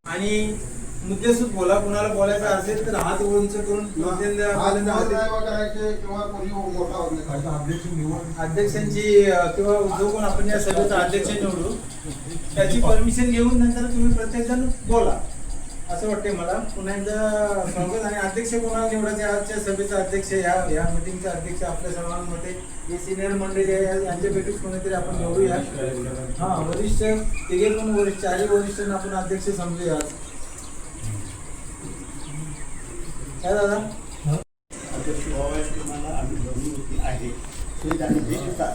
आणि मुद्देसूद बोला. कुणाला बोलायचं असेल तर हात उंच करून अध्यक्षांची किंवा जो कोण आपण या सभेचा अध्यक्ष निवडू त्याची परमिशन घेऊन नंतर तुम्ही प्रत्येक जण बोला असं वाटतंय मला. पुन्हा एकदा स्वागत. आणि अध्यक्ष कोणाला निवडायचे आजच्या सभेचा अध्यक्ष या मीटिंगचा अध्यक्ष आपल्या सर्वांमध्ये हे सिनियर मंडळी आहे यांच्यापैकीच कोणीतरी आपण निवडूया. हा वरिष्ठ तिघे पण वरिष्ठ चारही वरिष्ठांना आपण अध्यक्ष समजूया. काय दादा अध्यक्ष व्हावयाची मला आम्ही जरूर आहे ते त्यांनी भेटतात.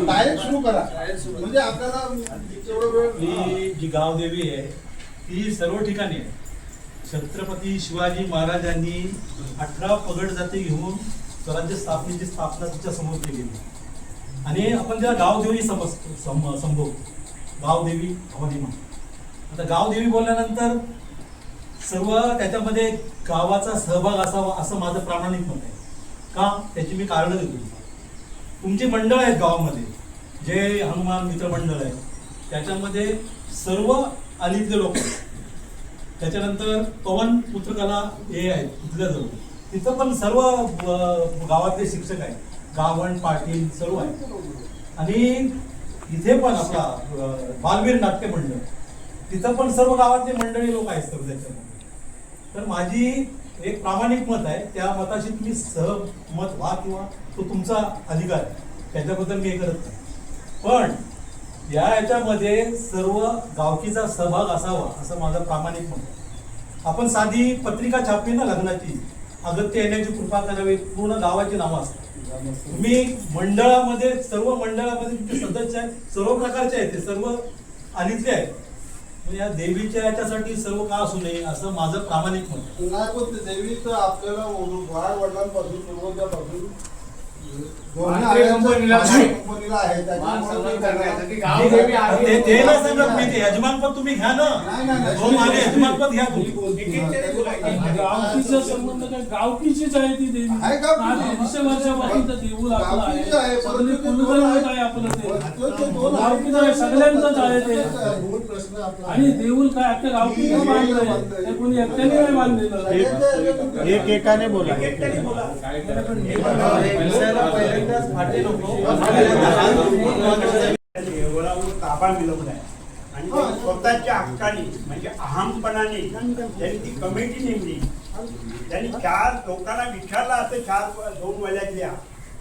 डायरेक्ट सुरू करा म्हणजे आपल्याला जी गावदेवी आहे ती सर्व ठिकाणी आहे. छत्रपती शिवाजी महाराजांनी 18 पगड जाती घेऊन स्वराज्य स्थापनेची स्थापना तिच्या समोर केली आणि आपण ज्या गावदेवी संभव गावदेवी भवानी माता. आता गावदेवी बोलल्यानंतर सर्व त्याच्यामध्ये गावाचा सहभाग असावा असं माझं प्रामाणिक मत आहे. का त्याची मी कारणं देतो. तुमचे मंडळ आहेत गावामध्ये जे हनुमान मित्र मंडळ आहे त्याच्यामध्ये सर्व अलीतले लोक आहेत. त्याच्यानंतर पवन पुत्रकला हे आहेत तिथल्या जवळ तिथं पण सर्व गावातले शिक्षक आहेत. गावण पाटील सर्व आहेत. आणि इथे पण आपला बालवीर नाट्य मंडळ तिथं पण सर्व गावातले मंडळी लोक आहेत सर्व त्याच्यामध्ये. तर माझी एक प्रामाणिक मत आहे. त्या मताशी तुम्ही सहमत व्हा किंवा तो तुमचा अधिकार आहे त्याच्याबद्दल मी हे करत नाही. पण याच्यामध्ये सर्व गावकीचा सहभाग असावा असं माझं प्रामाणिक मत आहे. आपण साधी पत्रिका छापली ना लग्नाची अगत्य येण्याची कृपा करावी पूर्ण गावाची नावं असतात. तुम्ही मंडळामध्ये सर्व मंडळामध्ये तुमचे सदस्य आहेत सर्व प्रकारचे आहेत ते सर्व आलीतले आहेत. या देवीच्या याच्यासाठी सर्व का असू नये असं माझं प्रामाणिक मत आहे. देवी तर आपल्याला वडिलांपासून पूर्वजापासून यजमानपद तुम्ही घ्या ना. यजमानपद घ्या तुम्ही. गावकीचा संबंध काय गावकीचीच आहे ती देवी. 200 वर्षापासून देऊळ आपलं आहे. कुलदैवत आहे आपलं ते गावकीचं आहे सगळ्यांचंच आहे ते. आणि देऊळ काय आपल्या गावकीच बांधलंय ते कोणी एकट्याने नाही बांधलेलं. एकाने बोला. ताबा मिळवलाय आणि स्वतःच्या हक्काने म्हणजे अहमपणाने त्यांनी ती कमिटी नेमली. त्यांनी 4 लोकांना विचारला असं 2 वयातल्या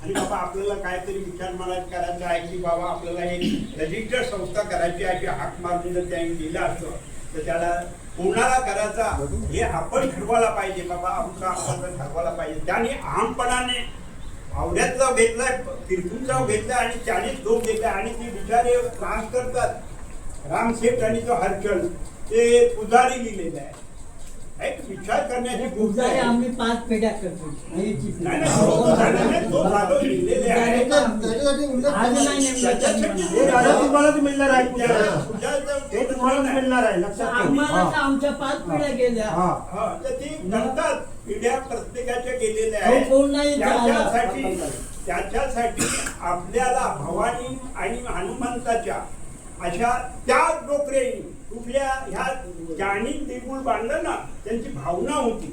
आणि बाबा आपल्याला काहीतरी विचार मला करायचा आहे की बाबा आपल्याला एक रजिस्टर संस्था करायची आहे. हाक मारून जर त्यांनी दिलं असतं तर त्याला कोणाला करायचा हे आपण ठरवायला पाहिजे. बाबा आमचा आपण ठरवायला पाहिजे. त्याने अहमपणाने आवड्यातला घेतलाय तिरकूनचा घेतलाय आणि 40 लोक घेतलाय आणि ते बिचारे त्रास करतात. रामशेठ आणि तो हरचल ते पुजारी लिहिलेला आहे. एक विचार करण्याची गोष्ट आहे. आम्ही 5 पेढ्या करतो. मिळणार आहे आमच्या 5 पिढ्या गेल्या तर ती करतात. पिढ्या प्रत्येकाच्या गेलेल्या आहेत. त्याच्यासाठी आपल्याला भवानी आणि हनुमंताच्या अशा त्या डोकऱ्यांनी कुठल्या ह्या ज्यांनी देऊळ बांधलं ना त्यांची भावना होती.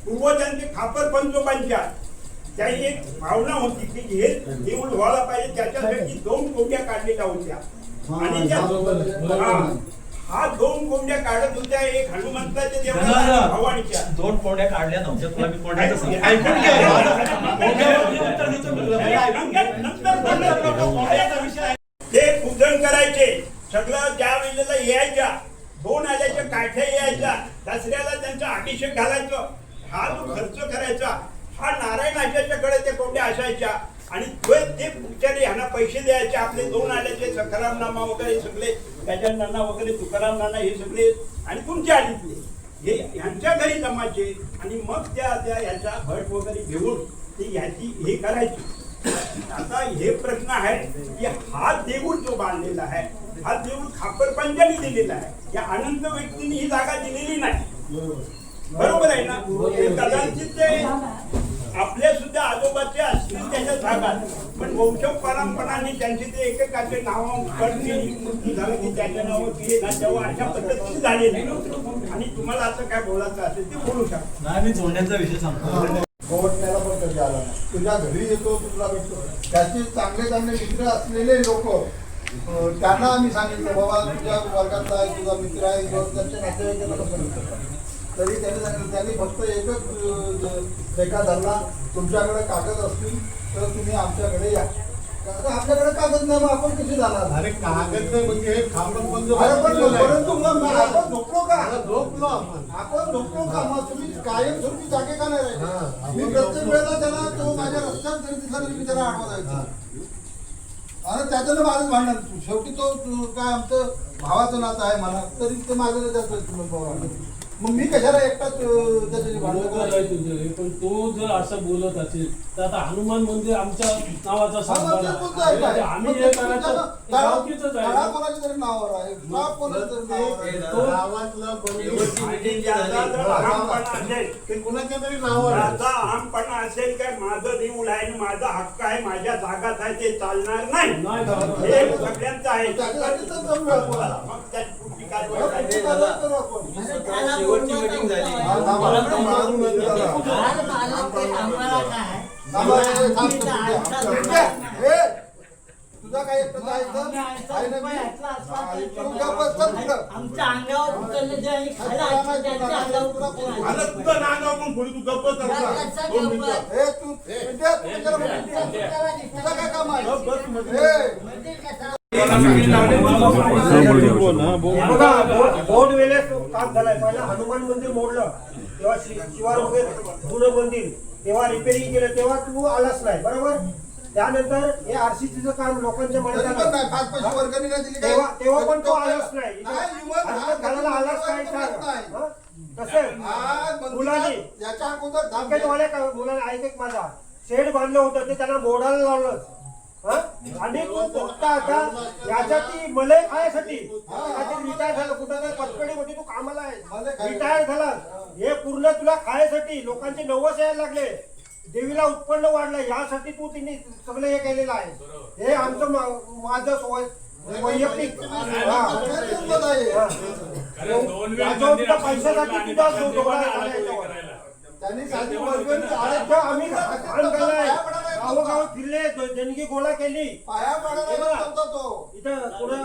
पूर्वजांचे खापर पंचोबांच्या त्याही एक भावना होती की हे देऊळ व्हायला पाहिजे. त्याच्यासाठी 2 कोंड्या काढलेल्या होत्या आणि त्या हा 2 कोंड्या काढत होत्या. एक हनुमंताच्या देवळाला भवानीच्या 2 कोंड्या काढल्या नव्हत्या. तुला मी कोंड्याचं ते पूजन करायचे सगळं. ज्या वेळेला यायच्या 2 आल्याच्या काठ्या यायच्या. दसऱ्याला त्यांचा अभिषेक घालायचं. हा जो खर्च करायचा हा नारायणाच्याकडे ते कोंड्या असायच्या आणि ते बिचारे ह्यांना पैसे द्यायचे आपले 2 आल्याचे सखाराम नाना वगैरे सगळे गजानन नाना वगैरे तुकाराम नाना हे सगळे आणि तुमच्या आलीतले हे ह्यांच्या घरी जमायचे आणि मग त्या ह्याचा भट वगैरे घेऊन ती ह्याची हे करायची. आता हे प्रश्न आहे की हा देऊळ जो बांधलेला आहे हा देऊळ खापरपंजाने दिलेला आहे. या अनंत व्यक्तीने ही जागा दिलेली नाही. बरोबर आहे ना. हे कदाचित ते आपल्या सुद्धा आजोबाचे असतील त्याच्या भागात पण वंश परंपराने त्यांचे ते एकेकाचे नाव झालं की त्याच्या नाव केले ना तेव्हा अशा पद्धतीने झालेले आणि तुम्हाला असं काय बोलायचं असेल ते बोलू शकता. नाही मी जोडण्याचा विषय सांगतो. गोवटण्याला पण कधी आला नाही. तुझ्या घरी येतो तुला भेटतो. त्याचे चांगले चांगले मित्र असलेले लोक त्यांना आम्ही सांगितलं बाबा तुझ्या वर्गातला आहे तुझा मित्र आहे किंवा त्यांच्या नातेवाईकांना कसं मित्र तरी त्यांनी सांगितलं त्यांनी फक्त एकच रेखा धरला तुमच्याकडे कागद असतील तर तुम्ही आमच्याकडे या. आपल्याकडे कागद नाही मग आपण कसे जाणार. अरे कागद म्हणजे परंतु मग आपण झोपलो का आपण झोपलो का मग तुम्ही कायमस्वरूपी जागे का नाही राहिले. मी प्रत्येक वेळेला त्याला तो माझ्या रस्त्यात जरी दिसला तरी मी त्याला आठवत जायचा आणि त्याच्यानं माझं भांडण शेवटी तो काय आमचं भावाचं नातं आहे मला तरी ते माझं जास्त मग मी कशाला एकटाच त्याच्याशी भांडण करायचं. पण तो जर असं बोलत असेल तर आता हनुमान मंदिर आमच्या नावाचा संबंध आहे. आम्ही हे करायचं गावकीचंच आहे. कोणाच्या तरी नावावर आहे कोणाच्या तरी नावावर आहे. गावातलं आणि ज्याचा जर अहमपणा असेल ते कुणाच्या तरी नावावर माझा अहमपणा असेल काय माझं देऊळ आहे आणि माझा हक्क आहे माझ्या जागात आहे ते चालणार नाही. हे सगळ्यांचं आहे. त्याच्यासाठी तर जमलो आपण. मग त्याची पुढची काय पुढची कारवाई करू आपण. शेवटची मीटिंग झाली. तुझा काय एकटं आमच्या अंगावर उतरले जे आहे, खायला त्यांच्या अंगावर उतरले. आलं तुझं नाव पण थोडी तू गप्पच त्याचा गप्प. तुझं काय काम आहे मंदिर कसं बोर्ड वेळेस काम झालंय. पहिला हनुमान मंदिर मोडलं तेव्हा शिवार वगैरे जुनं मंदिर तेव्हा रिपेरिंग केलं तेव्हा तू आलाच नाही बरोबर. त्यानंतर हे आरसीसीचं काम लोकांच्या मनात आलं 5 पैसे वर्गणी नाही दिली तेव्हा पण तो आलाच नाही. घालायला आलाच नाही कसं मुलांनी याच्या अगोदर वाल्या मुलांना ऐक माझा शेड बांधलं होतं ते त्यांना मोडायला लावलं आणि तू फक्त आता यासाठी मलय खायसाठी रिटायर झालं कुठं तर पतपेढीमध्ये तू कामाला आहे रिटायर झाला हे पूर्ण तुला खायसाठी लोकांचे 90 यायला लागले देवीला उत्पन्न वाढलं यासाठी तू तिने सगळं हे केलेलं आहे. हे आमचं माझं वैयक्तिक पैशासाठी तुझा त्यांनी साधी वर्गणी आम्ही काम केलंय गावोगाव फिरले देणगी गोळा केली पाया पडायला तो इथं पुढे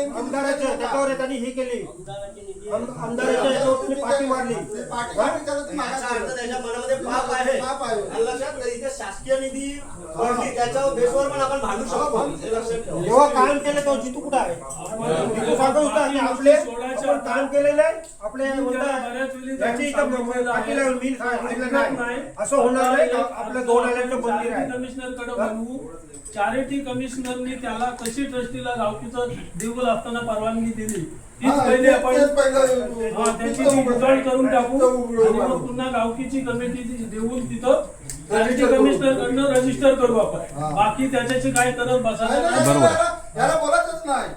आमदाराच्या त्याच्यावर त्यांनी हे केली आमदाराच्या याच्यावर तुम्ही पाठी मारली. त्याच्या मनामध्ये पाप आहे. पाप आहे. लक्षात नाही इथे शासकीय निधी त्याच्या बेसवर पण आपण भांडू शकतो. हे लक्षात ठेवा. जेव्हा काम केलं तेव्हा जितू कुठं आहे जितू सांगत होता आणि आपले आपण काम केलेलं आहे आपले असं होणार नाही आपल्या 2 आल्याचं मंदिर आहे. कमिशनर कडे बनवू चॅरिटी कमिशनरनी त्याला कशी ट्रस्टीला गावकीचं देऊळ असताना परवानगी दिली तीच पहिले आपण त्याची उघड करून टाकू आणि मग पुन्हा गावकीची कमिटी देऊन तिथं चॅरिटी कमिशनर कडनं रजिस्टर करू आपण. बाकी त्याच्याची काय करत बसायचं याला बोलायचंच नाही.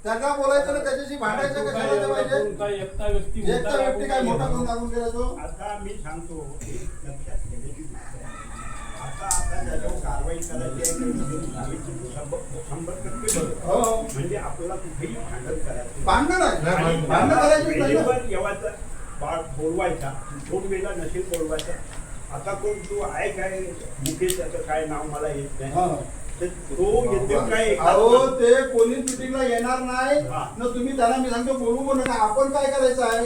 त्यांना बोलायचं ना त्याच्याशी भांडायचं कशाला पाहिजे. काय एकटा व्यक्ती एकटा व्यक्ती काय मोठा करून लागून गेला तो. आता मी सांगतो लक्षात ठेवायची आता त्याच्यावर कारवाई करायची आहे 100% बरोबर. म्हणजे आपल्याला कुठेही भांडण करायचं भांडण आहे भांडण करायची नाही. वेळेवर येवाचा बाळ बोलवायचा 2 वेळा नसेल बोलवायचा. आता कोण तू आहे काय मुकेश त्याचं काय नाव मला येत नाही तर तो येतो काय अहो ते पोलीस मिटिंगला येणार नाही ना तुम्ही त्यांना मी सांगतो बोलू नका. आपण काय करायचं आहे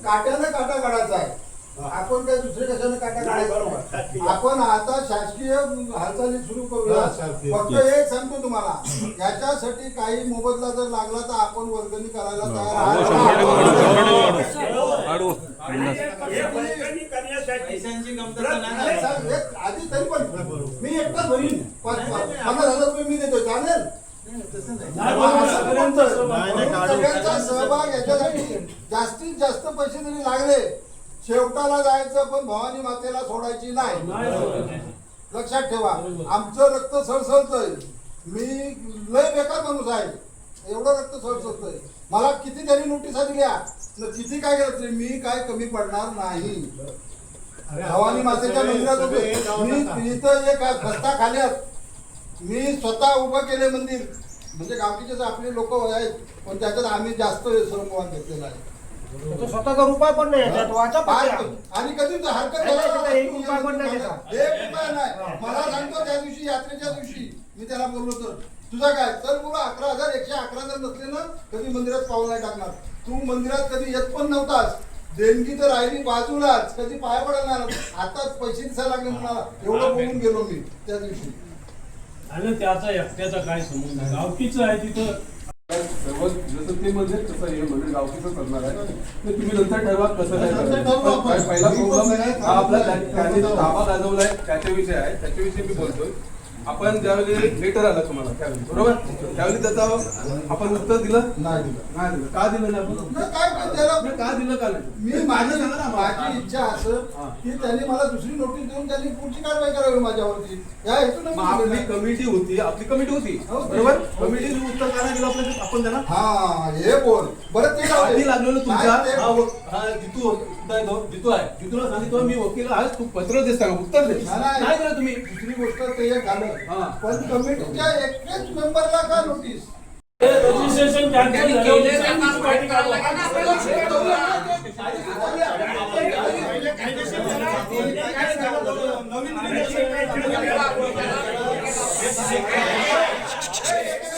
काट्यानं काटा काढायचा आहे. आपण काय दुसरे कशाने काटा काढायचं. आपण आता शासकीय हालचाली सुरू करूया. फक्त एक सांगतो तुम्हाला याच्यासाठी काही मोबदला जर लागला तर आपण वर्गणी करायला तयार करण्यासाठी पैशांची कमतरता नाही. आधी तरी पण मी एकटाच भरीन 50,000 रुपये मी देतो, चालेल? तसं नाही. नाही बाबा, सगळ्यांचा सहभाग. सगळ्यांचा सहभाग याच्यासाठी जास्तीत जास्त पैसे जरी लागले शेवटाला जायचं पण भवानी मातेला सोडायची नाही. नाही सोडायची. लक्षात ठेवा, आमचं रक्त सळसळतंय. मी लय बेकार माणूस आहे, एवढं रक्त सळसळतंय. मला किती त्यांनी नोटिसा दिल्या, किती काय केलं तरी मी काय कमी पडणार नाही. भवानी मातेच्या मंदिरात होतो मी, इथं एक खस्ता खाल्यात मी स्वतः उभं केले मंदिर. म्हणजे गावकीचे आपले लोक आहेत पण त्याच्यात आम्ही जास्त सहभाग घेतलेला आहे. तो स्वतःचा रुपये पण नाही याच्यात, वाचा काय पत्या. आणि कधी तर हरकत नाही, झाली नाही, एक रुपया पण नाही त्याचा. 1 रुपया नाही. मला सांगतो त्या दिवशी यात्रेच्या दिवशी मी त्याला बोललो तर तुझा काय चल मुलं 11,111 जर नसले ना कधी मंदिरात पाऊल नाही टाकणार. तू मंदिरात कधी येत पण नव्हतास, देणगी तर राहिली बाजूलाच, कधी पाया पडणार. आता पैसे दिसायला लागले मला, एवढं बोलून गेलो मी त्या दिवशी. आणि त्याचा एकट्याचा काय संबंध आहे? गावकीचं आहे तिथं. सर्व जसं ते म्हणजे तसं हे म्हणजे गावकीचं करणार आहे. तर तुम्ही नंतर ठरवा कसं काय करायचं. पण पहिला प्रॉब्लेम हा आपला त्यांनी जो ताबा गाजवलाय त्याच्याविषयी आहे, त्याच्याविषयी मी बोलतोय. आपण ज्यावेळी लेटर आलं तुम्हाला त्यावेळी बरोबर, त्यावेळी त्याचा आपण उत्तर दिलं नाही दिलं. नाही दिलं. का दिलं नाही आपण? नाही, काय पण त्याला का दिलं का नाही? मी माझी इच्छा असं की त्यांनी मला दुसरी नोटीस देऊन त्यांनी पुढची कारवाई करावी माझ्यावरती. या हेतून मग आपली कमिटी होती, बरोबर. कमिटी उत्तर काय दिलं आपल्याला आपण त्यांना हा हे बोल बरं ते जाऊ दे. आधी लागलेलं तुमच्या नाही, ते जितू आहे जितूला सांगितलं मी वकील आज तू पत्र दे, सांगा उत्तर दे. नाही. काय दिलं तुम्ही? दुसरी गोष्ट ते एक झालं हा. पण कमिटीच्या एकच मेंबरला का नोटीस? रजिस्ट्रेशन कॅन्सल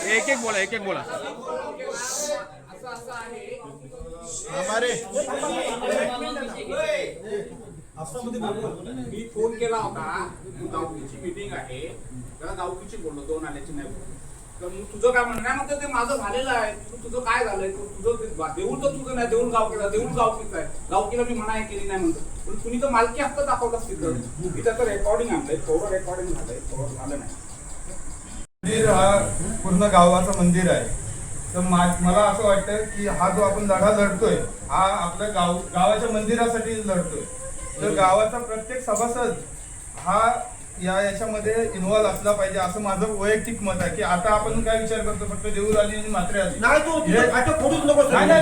एक एक बोला मी फोन केला होता, गावकीची मीटिंग आहे, जरा गावकीची बोललो, 2 आल्याची नाही बोललो. तर मग तुझं काय म्हणणं? नाही म्हणतो ते माझं झालेलं आहे. तुझं काय झालंय? तुझं देऊळ तर तुझं नाही, देऊळ गावकीचा, देऊळ गावकीचा आहे. गावकीला मी मनाई केली नाही म्हणतो. पण तुम्ही तर मालकी हक्क दाखवलाच तिथं. मी त्याचं रेकॉर्डिंग आणलंय, थोडं रेकॉर्डिंग झालंय, थोडं झालं नाही. मंदिर हा पूर्ण गावाचं मंदिर आहे. तर मला असं वाटतं की हा जो आपण लढा लढतोय हा आपल्या गावाच्या मंदिरासाठी लढतोय. तर गावाचा प्रत्येक सभासद हा याच्यामध्ये इन्व्हॉल्व असला पाहिजे असं माझं वैयक्तिक मत आहे. की आता आपण काय विचार करतो फक्त देऊळ आली आणि मात्रे आली. नाही तू तिथं फाटक फोडूच नको. नाही, नाही,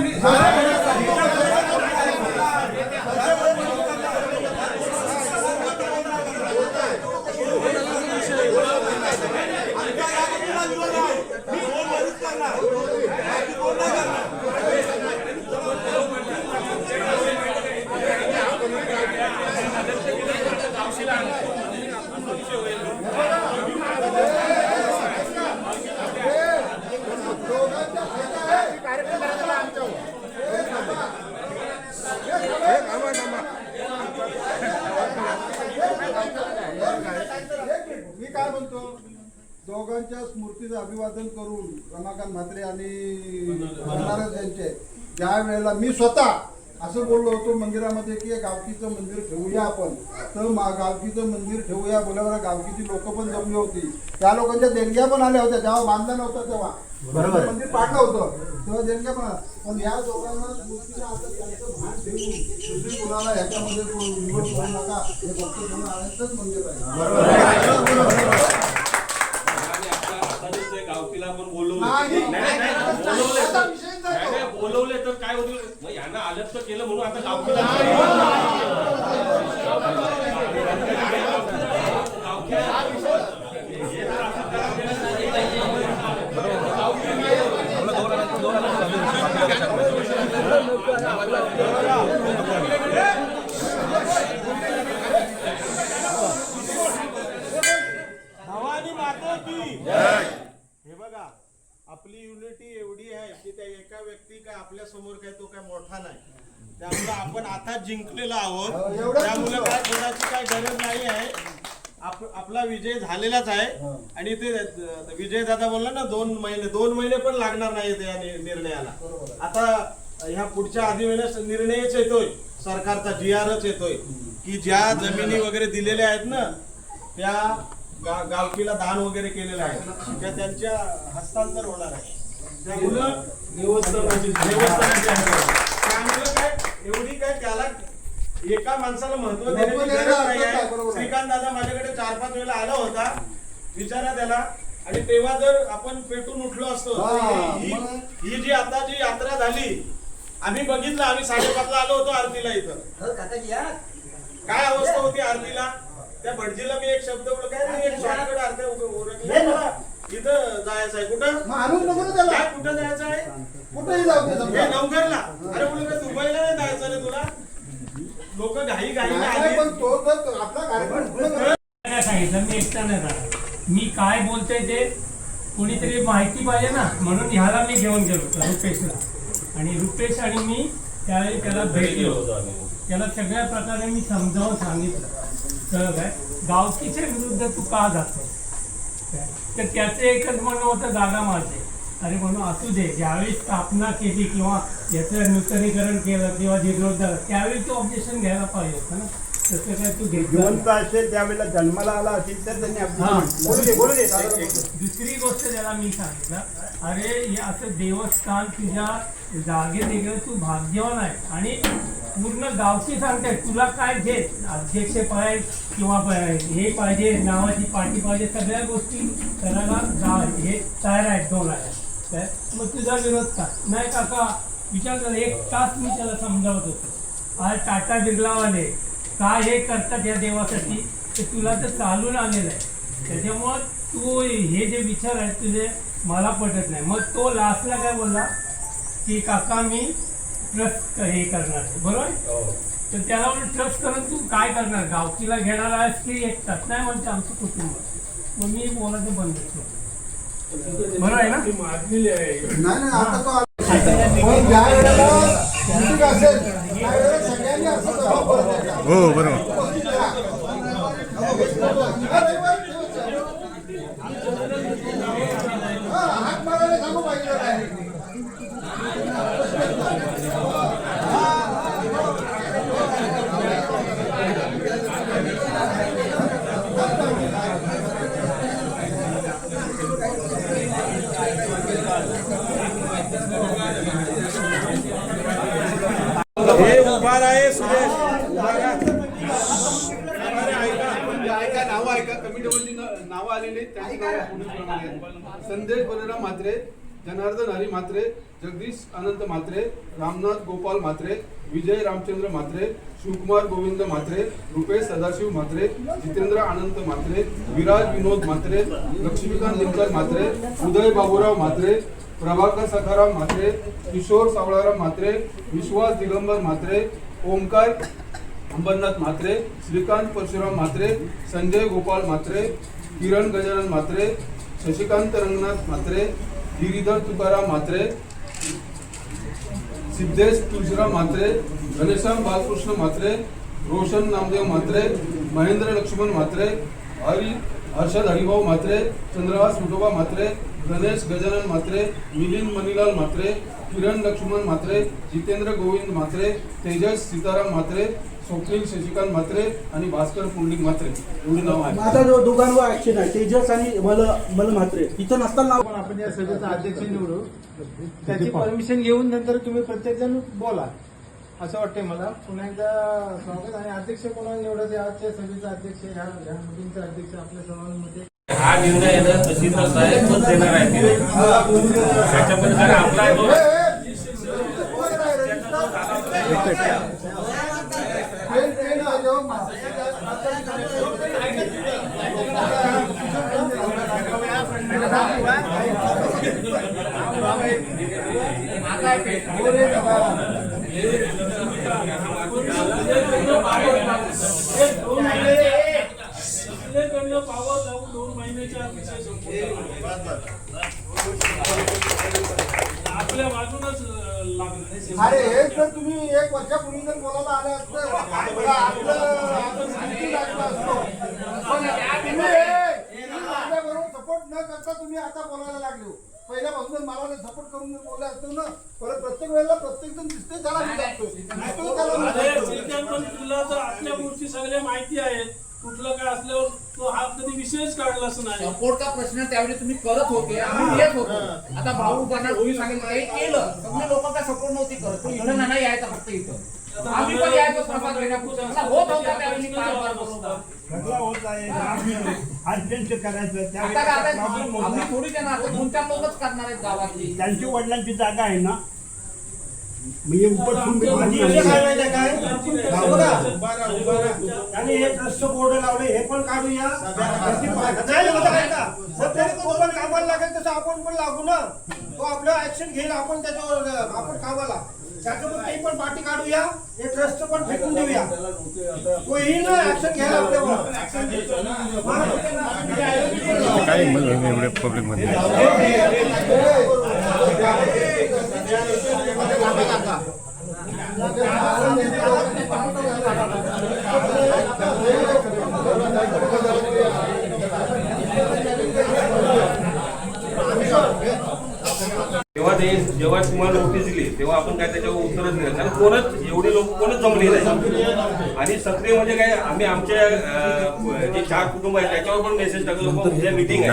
मी काय म्हणतो, दोघांच्या स्मृतीचं अभिवादन करून रमाकांत म्हात्रे आणि बनारस यांचे ज्या वेळेला मी स्वतः असं बोललो होतो मंदिरामध्ये की गावकीचं मंदिर ठेवूया आपण, तर गावकीचं मंदिर ठेवूया बोलावर गावकीची लोक पण जमली होती. त्या लोकांच्या देणग्या पण आल्या होत्या जेव्हा बांधलं नव्हतं तेव्हा, बरोबर मंदिर पाडलं होतं तेव्हा देणग्या पण आल्या. पण या दोघांना स्मृतीला आता त्यांचं भान ठेवून दुसरी मुलाला ह्याच्यामध्ये निवड करू नका, हे फक्त म्हणून आणायचंच मंदिर आहे. गावकीला आपण बोलवलं नाही, बोलवले तर काय होतं? मग यांना आलं तर केलं म्हणून आता गावकीला भवानी माता की हे बघा, आपली युनिटी एवढी आहे की त्या एका व्यक्ती काय आपल्या समोर काय तो काय मोठा नाही. त्यामुळे आपण आता जिंकलेलो आहोत. त्यामुळे काय कोणाची काय गरज नाही आहे. आपला विजय झालेलाच आहे. आणि ते विजय दादा बोलला ना 2 महिने पण लागणार नाही या निर्णयाला. आता ह्या पुढच्या अधिवेशनात निर्णयच येतोय सरकारचा, GRच येतोय की ज्या जमिनी वगैरे दिलेल्या आहेत ना त्या गावकीला दान वगैरे केलेलं आहे त्या त्यांच्या हस्तांतर होणार आहे. त्या मुलं देवस्थानाची त्यामुळे काय एवढी काय त्याला एका माणसाला महत्व देण्याची गरज नाही आहे. श्रीकांत दादा माझ्याकडे 4-5 वेळा आला होता, विचारा त्याला. आणि तेव्हा जर आपण पेटून उठलो असतो ही जी आता जी यात्रा झाली आम्ही बघितलं. आम्ही 5:30ला आलो होतो आरतीला इथं. काय अवस्था होती आरतीला. त्या भटजीला मी एक शब्द बोललो, काय नाही एक शॉर्टकट अर्थ इथं जायचं आहे. कुठं काय कुठं जायचं आहे. कुठेही जाऊ दे. हे नवघरला. अरे बोलू काय दुबईला नाही जायचं रे तुला. लोक घाई घाई पण तो जर आपला कार्यक्रम काय सांगितलं मी एकटा नाही जाणार. मी काय बोलतोय ते कोणीतरी माहिती पाहिजे ना, म्हणून ह्याला मी घेऊन गेलो होतो रुपेशला. आणि रुपेश आणि मी त्यावेळी त्याला भेटलो. त्याला सगळ्या प्रकारे मी समजावून सांगितलं तर काय गावकीच्या विरुद्ध तू का जातो. तर त्याचं एकच म्हणणं होतं जागा माझे. अरे म्हणून असू दे, ज्यावेळी स्थापना केली किंवा याचं नूतनीकरण केलं किंवा जीर्णोद्धार त्यावेळी तू ऑब्जेक्शन घ्यायला पाहिजे होतं ना. तसं काय तू जिवंत असेल त्यावेळेला जन्माला आला असेल तर त्यांनी दुसरी गोष्ट त्याला मी सांगितलं, अरे हे असं देवस्थान तुझ्या जागे निघलं तू भाग्यवान आहे. आणि पूर्ण गावची सांगते तुला काय घे अध्यक्ष पाहिजे किंवा हे पाहिजे नावाची पार्टी पाहिजे सगळ्या गोष्टी करायला गाव हे तयार आहेत 2 आहेत. मग तुझा विरोध का नाही. काका विचार कर, 1 तास मी त्याला समजावत होतो. आज टाटा बिर्लावाले काय हे करतात या देवासाठी ते तुला तर चालून आलेलं आहे. त्याच्यामुळं तू हे जे विचार आहेत तुझे मला पटत नाही. मग तो लास्टला काय बोलला की काका मी ट्रस्ट हे करणार आहे. बरोबर. तर त्याला म्हणून ट्रस्ट करून तू काय करणार, गावकीला घेणार आहेस की एकटाच. नाही म्हणते आमचं कुटुंब. मग मी बोलायचं बंद केलं. बरोबर आहे ना. नाही आता तो पण ज्या वेळेला मीटिंग असेल त्यावेळेला सगळ्यांनी असं हो बरोबर. हात मारायला सांगू पाहिजे काय. हे उभा आहे सुरेश. ऐका नावं ऐका. कमिटीवरची नावं आलेली आहेत. त्यांची नावं पुढीलप्रमाणे आहेत. संदेश बलराम म्हात्रे, जनार्दन हरी म्हात्रे, जगदीश अनंत म्हात्रे, रामनाथ गोपाल म्हात्रे, विजय रामचंद्र म्हात्रे, शिवकुमार गोविंद म्हात्रे, रुपेश सदाशिव म्हात्रे, जितेंद्र अनंत म्हात्रे, विराज विनोद म्हात्रे, लक्ष्मीकांत दिनकर म्हात्रे, उदय बाबूराव म्हात्रे, प्रभाकर सखाराम म्हात्रे, किशोर सावळाराम म्हात्रे, विश्वास दिगंबर म्हात्रे, ओमकार अंबरनाथ म्हात्रे, श्रीकांत परशुराम म्हात्रे, संजय गोपाल म्हात्रे, किरण गजानन म्हात्रे, शशिकांत रंगनाथ म्हात्रे, गिरीधर तुकाराम म्हात्रे, सिद्धेश तुळशीराम म्हात्रे, घनश्याम बालकृष्ण म्हात्रे, रोशन नामदेव म्हात्रे, महेंद्र लक्ष्मण म्हात्रे, हर्षद हरिभाऊ म्हात्रे, चंद्रहास विठोबा म्हात्रे, गणेश गजानन म्हात्रे, मिलिंद मणिलाल म्हात्रे, किरण लक्ष्मण म्हात्रे, जितेंद्र गोविंद म्हात्रे, तेजस सीताराम म्हात्रे, स्वप्नील शशिकांत म्हात्रे आणि भास्कर पुंडलिक म्हात्रे एवढी नाव आहे. माझा जो दोघांवर ऍक्शन आहे तेजस आणि मल म्हात्रे इथं नसताना आपण या सभेचा अध्यक्ष निवडू. त्याची परमिशन घेऊन नंतर तुम्ही प्रत्येक जण बोला असं वाटतंय मला. पुन्हा एकदा स्वागत. आणि अध्यक्ष कोणाला निवडायचे आजच्या सभेचा अध्यक्ष ह्या मीटिंगचा अध्यक्ष आपल्या सर्वांमध्ये हा निर्णय आहे ना तहसीलदार साहेब मत देणार आहे. त्याच्याबद्दल आपला पावर जाऊन 2 महिन्याच्या आपल्या बाजूनच लागलं. अरे हे जर तुम्ही 1 वर्षापूर्वी जर बोलायला आले असतं आपलं सांगितलं लागलं असतं. पण तुम्ही माझ्याबरोबर सपोर्ट न करता तुम्ही आता बोलायला लागले. पहिल्यापासून मला सपोर्ट करून बोलले असतो ना. परत प्रत्येक वेळेला प्रत्येक जण दिसते त्याला मी तुला तर आपल्या गोष्टी सगळ्या माहिती आहेत. कुठलं काय असल्यावर तो हा कधी विषयच काढलाच नाही. सपोर्टचा प्रश्न त्यावेळी तुम्ही करत होते, आम्ही येत होतो. आता भाऊ बना तुम्ही सांगितलं हे केलं, सगळे लोक काय सपोर्ट नव्हती करत, पण इथं नाही यायचं फक्त इथं. आम्ही पण यायचो प्रभात घेण्यापुरतं होत होता त्यावेळी कारभार बरोबर. सगळं होत आहे अर्जंट करायचं आता त्यावेळी काय प्रॉब्लेम आम्ही होता. थोडी देणार, आता 2-4 लोकच करणार आहेत गावातली. त्यांच्या वडिलांची जागा आहे ना, म्हणजे उपटून आणि माझी विषय काय माहिती आहे काय? बघा, आणि हे ट्रस्ट बोर्ड लावले हे पण काढूया. नाही होत आहे का? सध्या तो पण कामाला लागेल तसं आपण पण लागू ना. तो आपलं ऍक्शन घेईल, आपण त्याच्यावर आपण कामाला त्याच्यावर काही पण पाठी काढूया. हे ट्रस्ट पण फेकून देऊया. तो येईल ना ऍक्शन घ्यायला आपल्यावर. काय मला एवढे पब्लिक मध्ये जेव्हा तुम्हाला नोटीस दिली तेव्हा आपण काय त्याच्यावर उत्तरच दिलं, कारण कोणच एवढे लोक कोणच जमले नाही. आणि सक्रिय म्हणजे काय, आम्ही आमच्या जे 4 कुटुंब आहेत त्याच्यावर पण मेसेज टाकलो, मीटिंग आहे.